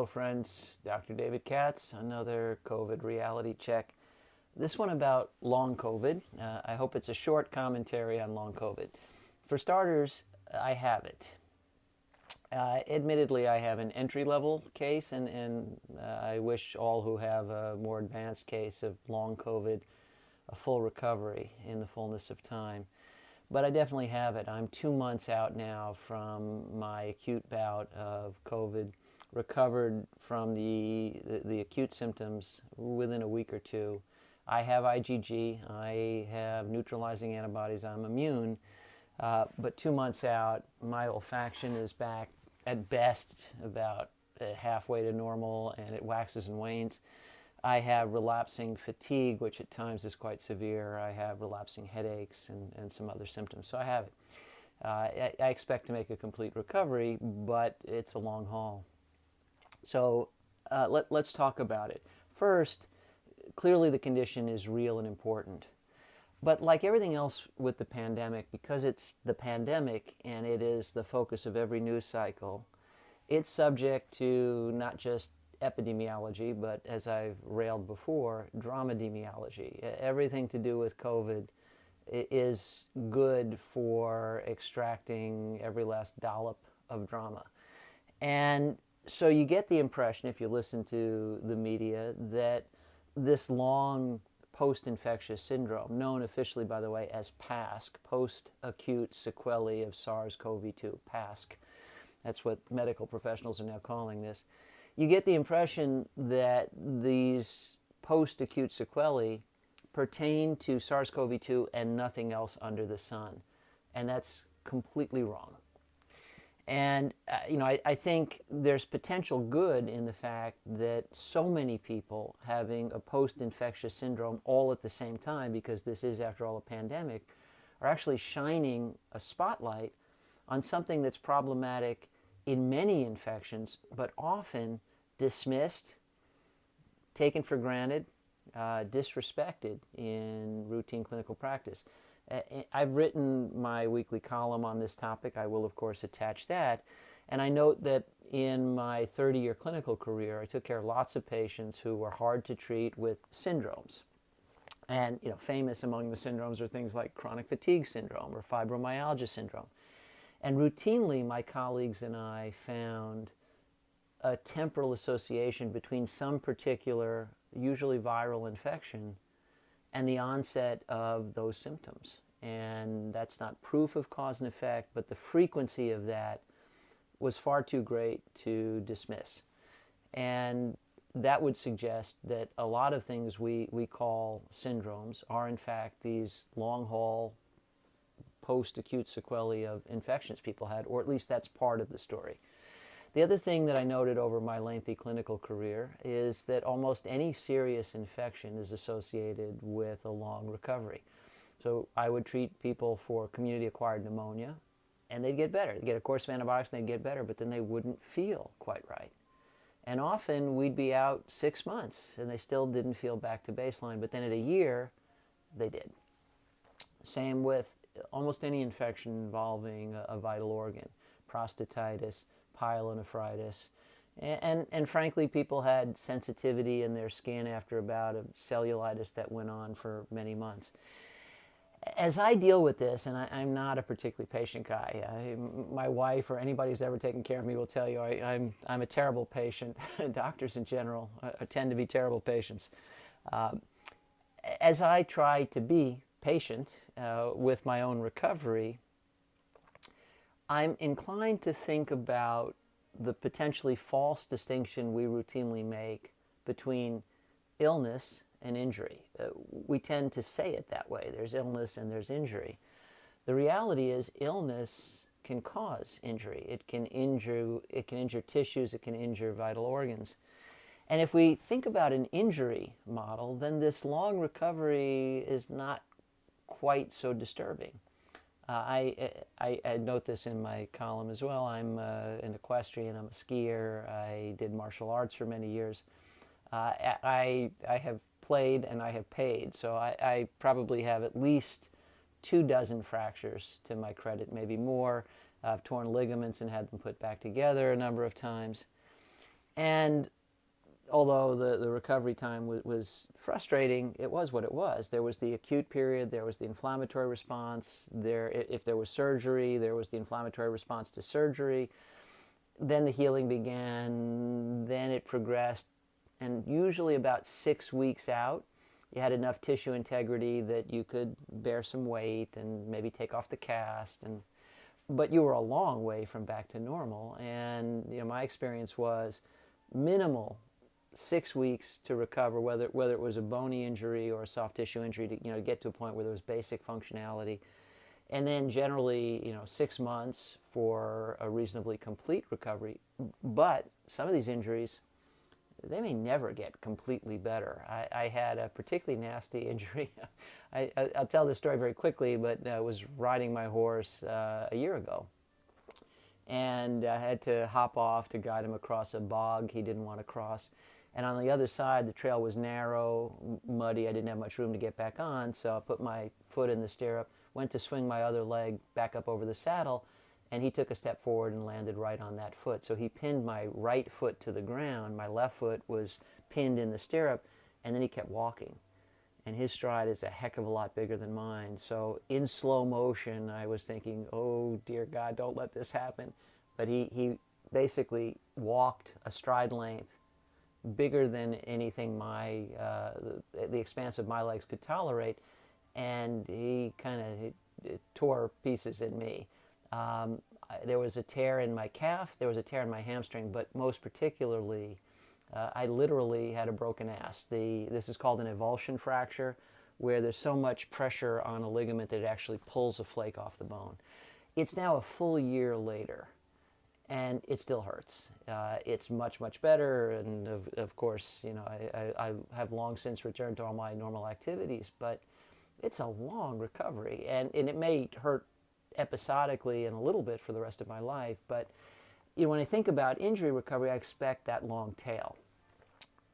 friends. Dr. David Katz, another COVID reality check. This one about long COVID. I hope it's a short commentary on long COVID. For starters, I have it. Admittedly, I have an entry-level case, and I wish all who have a more advanced case of long COVID a full recovery in the fullness of time. But I definitely have it. I'm 2 months out now from my acute bout of COVID, recovered from the acute symptoms within a week or two. I have IgG, I have neutralizing antibodies, I'm immune, but 2 months out, my olfaction is back at best about halfway to normal, and it waxes and wanes. I have relapsing fatigue, which at times is quite severe. I have relapsing headaches and some other symptoms. So I have it. I expect to make a complete recovery, but it's a long haul. So let's talk about it. First, clearly the condition is real and important. But like everything else with the pandemic, because it's the pandemic and it is the focus of every news cycle, it's subject to not just epidemiology, but as I've railed before, dramademiology. Everything to do with COVID is good for extracting every last dollop of drama. And so you get the impression, if you listen to the media, that this long post-infectious syndrome, known officially, by the way, as PASC, post-acute sequelae of SARS-CoV-2, PASC. That's what medical professionals are now calling this. You get the impression that these post-acute sequelae pertain to SARS-CoV-2 and nothing else under the sun. And that's completely wrong. And, I think there's potential good in the fact that so many people having a post-infectious syndrome all at the same time, because this is, after all, a pandemic, are actually shining a spotlight on something that's problematic in many infections, but often dismissed, taken for granted, disrespected in routine clinical practice. I've written my weekly column on this topic. I will, of course, attach that. And I note that in my 30-year clinical career, I took care of lots of patients who were hard to treat with syndromes. And, famous among the syndromes are things like chronic fatigue syndrome or fibromyalgia syndrome. And routinely, my colleagues and I found a temporal association between some particular, usually viral infection and the onset of those symptoms. And that's not proof of cause and effect, but the frequency of that was far too great to dismiss. And that would suggest that a lot of things we call syndromes are in fact these long-haul post-acute sequelae of infections people had, or at least that's part of the story. The other thing that I noted over my lengthy clinical career is that almost any serious infection is associated with a long recovery. So I would treat people for community-acquired pneumonia, and they'd get better. They'd get a course of antibiotics and they'd get better, but then they wouldn't feel quite right. And often we'd be out 6 months and they still didn't feel back to baseline, but then at a year, they did. Same with almost any infection involving a vital organ, prostatitis, pyelonephritis, and frankly, people had sensitivity in their skin after a bout of cellulitis that went on for many months. As I deal with this, and I'm not a particularly patient guy, my wife or anybody who's ever taken care of me will tell you I'm a terrible patient. Doctors in general tend to be terrible patients. As I try to be patient with my own recovery, I'm inclined to think about the potentially false distinction we routinely make between illness and injury. We tend to say it that way. There's illness and there's injury. The reality is illness can cause injury. It can injure tissues, it can injure vital organs. And if we think about an injury model, then this long recovery is not quite so disturbing. I note this in my column as well. I'm an equestrian, I'm a skier, I did martial arts for many years. I have played and I have paid, so I probably have at least 24 fractures to my credit, maybe more. I've torn ligaments and had them put back together a number of times. And although the recovery time was frustrating, it was what it was. There was the acute period, there was the inflammatory response, if there was surgery, there was the inflammatory response to surgery. Then the healing began, then it progressed, and usually about 6 weeks out, you had enough tissue integrity that you could bear some weight and maybe take off the cast, but you were a long way from back to normal. And my experience was minimal 6 weeks to recover, whether it was a bony injury or a soft tissue injury, to get to a point where there was basic functionality, and then generally 6 months for a reasonably complete recovery. But some of these injuries, they may never get completely better. I had a particularly nasty injury. I'll tell this story very quickly, but I was riding my horse a year ago, and I had to hop off to guide him across a bog he didn't want to cross. And on the other side, the trail was narrow, muddy. I didn't have much room to get back on, so I put my foot in the stirrup, went to swing my other leg back up over the saddle, and he took a step forward and landed right on that foot. So he pinned my right foot to the ground. My left foot was pinned in the stirrup, and then he kept walking. And his stride is a heck of a lot bigger than mine. So in slow motion, I was thinking, oh, dear God, don't let this happen. But he basically walked a stride length bigger than anything the expanse of my legs could tolerate, and he kind of tore pieces in me. There was a tear in my calf, there was a tear in my hamstring, but most particularly, I literally had a broken ass. This is called an avulsion fracture, where there's so much pressure on a ligament that it actually pulls a flake off the bone. It's now a full year later, and it still hurts. It's much, much better, and of course, I have long since returned to all my normal activities, but it's a long recovery, and it may hurt episodically and a little bit for the rest of my life, but when I think about injury recovery, I expect that long tail.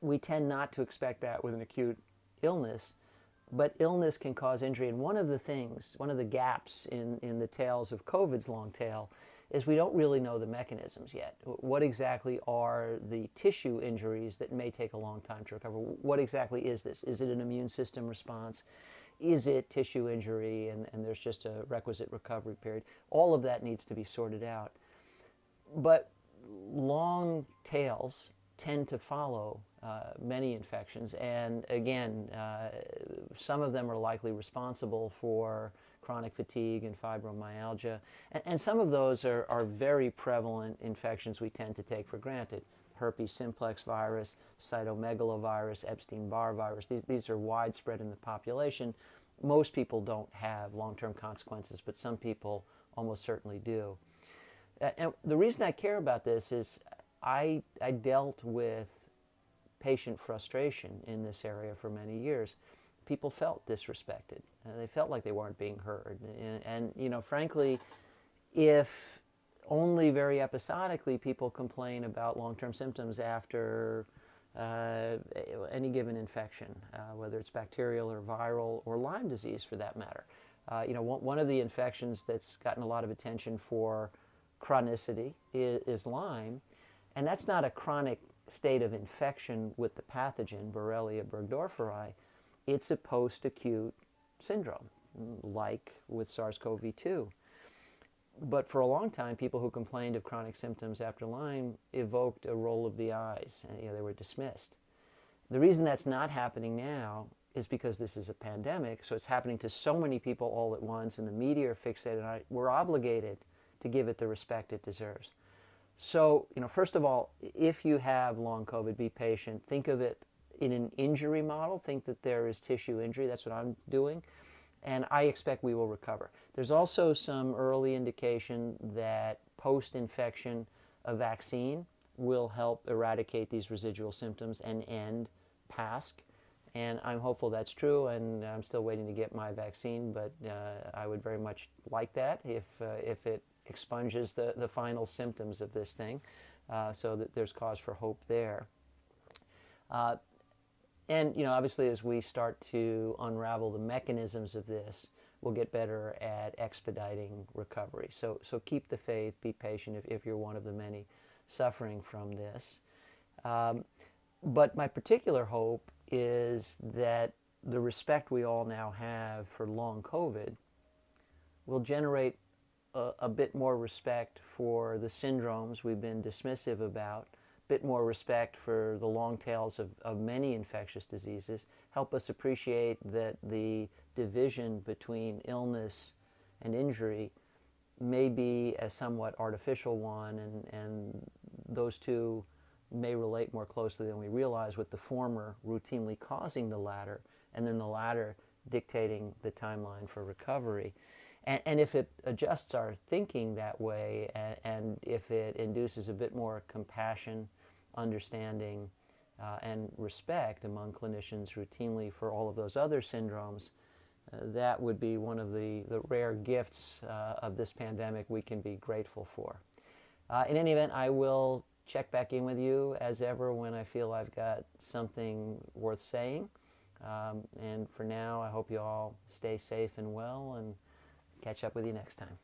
We tend not to expect that with an acute illness, but illness can cause injury, and one of the gaps in the tails of COVID's long tail is we don't really know the mechanisms yet. What exactly are the tissue injuries that may take a long time to recover? What exactly is this? Is it an immune system response? Is it tissue injury and there's just a requisite recovery period? All of that needs to be sorted out. But long tails tend to follow many infections, and again, some of them are likely responsible for chronic fatigue and fibromyalgia, and some of those are very prevalent infections we tend to take for granted. Herpes simplex virus, cytomegalovirus, Epstein-Barr virus, these are widespread in the population. Most people don't have long-term consequences, but some people almost certainly do. And the reason I care about this is I dealt with patient frustration in this area for many years. People felt disrespected. They felt like they weren't being heard. And frankly, if only very episodically people complain about long-term symptoms after any given infection, whether it's bacterial or viral or Lyme disease for that matter. One of the infections that's gotten a lot of attention for chronicity is Lyme, and that's not a chronic state of infection with the pathogen, Borrelia burgdorferi. It's a post-acute syndrome, like with SARS-CoV-2. But for a long time, people who complained of chronic symptoms after Lyme evoked a roll of the eyes, and they were dismissed. The reason that's not happening now is because this is a pandemic, so it's happening to so many people all at once, and the media are fixated on it. We're obligated to give it the respect it deserves. So, first of all, if you have long COVID, be patient. Think of it in an injury model. Think that there is tissue injury. That's what I'm doing. And I expect we will recover. There's also some early indication that post-infection, a vaccine will help eradicate these residual symptoms and end PASC. And I'm hopeful that's true, and I'm still waiting to get my vaccine, but I would very much like that if it expunges the final symptoms of this thing, so that there's cause for hope there. And obviously, as we start to unravel the mechanisms of this, we'll get better at expediting recovery. So keep the faith, be patient if you're one of the many suffering from this. But my particular hope is that the respect we all now have for long COVID will generate a bit more respect for the syndromes we've been dismissive about, a bit more respect for the long tails of many infectious diseases, help us appreciate that the division between illness and injury may be a somewhat artificial one, and those two may relate more closely than we realize, with the former routinely causing the latter, and then the latter dictating the timeline for recovery. And if it adjusts our thinking that way, and if it induces a bit more compassion, understanding, and respect among clinicians routinely for all of those other syndromes, that would be one of the rare gifts of this pandemic we can be grateful for. In any event, I will check back in with you as ever when I feel I've got something worth saying. And for now, I hope you all stay safe and well, and catch up with you next time.